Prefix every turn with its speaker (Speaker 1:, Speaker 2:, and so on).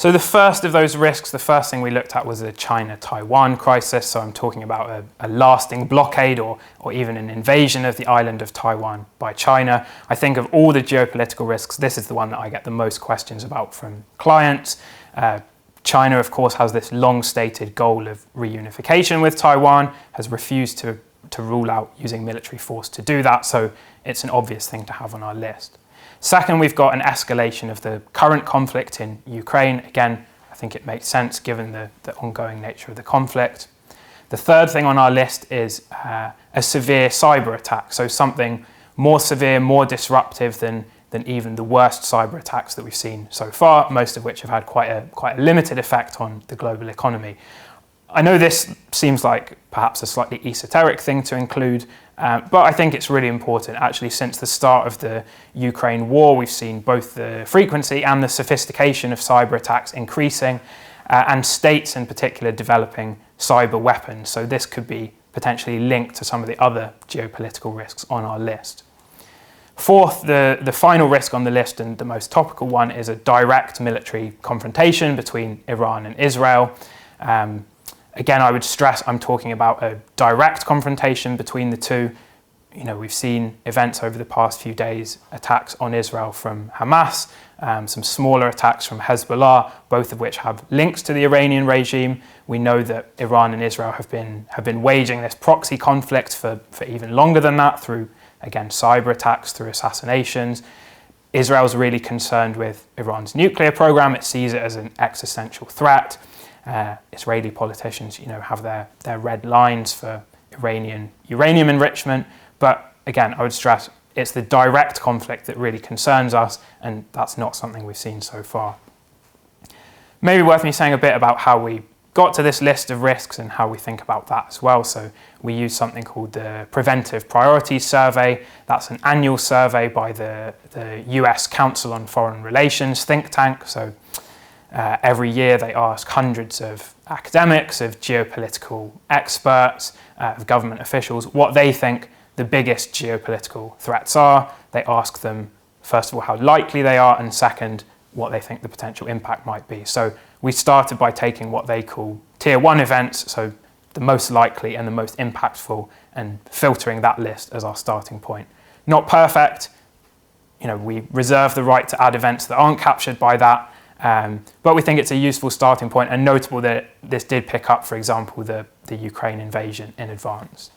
Speaker 1: So the first of those risks, the first thing we looked at was the China-Taiwan crisis. So I'm talking about a lasting blockade or even an invasion of the island of Taiwan by China. I think of all the geopolitical risks, this is the one that I get the most questions about from clients. China, of course, has this long-stated goal of reunification with Taiwan, has refused to rule out using military force to do that, so it's an obvious thing to have on our list. Second, we've got an escalation of the current conflict in Ukraine. Again, I think it makes sense given the ongoing nature of the conflict. The third thing on our list is a severe cyber attack, so something more severe, more disruptive than even the worst cyber attacks that we've seen so far, most of which have had quite a limited effect on the global economy. I know this seems like perhaps a slightly esoteric thing to include, but I think it's really important. Actually, since the start of the Ukraine war, we've seen both the frequency and the sophistication of cyber attacks increasing, and states in particular developing cyber weapons. So this could be potentially linked to some of the other geopolitical risks on our list. Fourth, the final risk on the list, and the most topical one, is a direct military confrontation between Iran and Israel. Again, I would stress I'm talking about a direct confrontation between the two. You know, we've seen events over the past few days, attacks on Israel from Hamas, some smaller attacks from Hezbollah, both of which have links to the Iranian regime. We know that Iran and Israel have been waging this proxy conflict for even longer than that through, again, cyber attacks, through assassinations. Israel's really concerned with Iran's nuclear program. It sees it as an existential threat. Israeli politicians, have their red lines for Iranian uranium enrichment. But again, I would stress it's the direct conflict that really concerns us, and that's not something we've seen so far. Maybe worth me saying a bit about how we got to this list of risks and how we think about that as well. So we use something called the Preventive Priorities Survey. That's an annual survey by the US Council on Foreign Relations think tank. So every year they ask hundreds of academics, of geopolitical experts, of government officials, what they think the biggest geopolitical threats are. They ask them, first of all, how likely they are, and second, what they think the potential impact might be. So we started by taking what they call tier 1 events, so the most likely and the most impactful, and filtering that list as our starting point. Not perfect, we reserve the right to add events that aren't captured by that, but we think it's a useful starting point, and notable that this did pick up, for example, the Ukraine invasion in advance.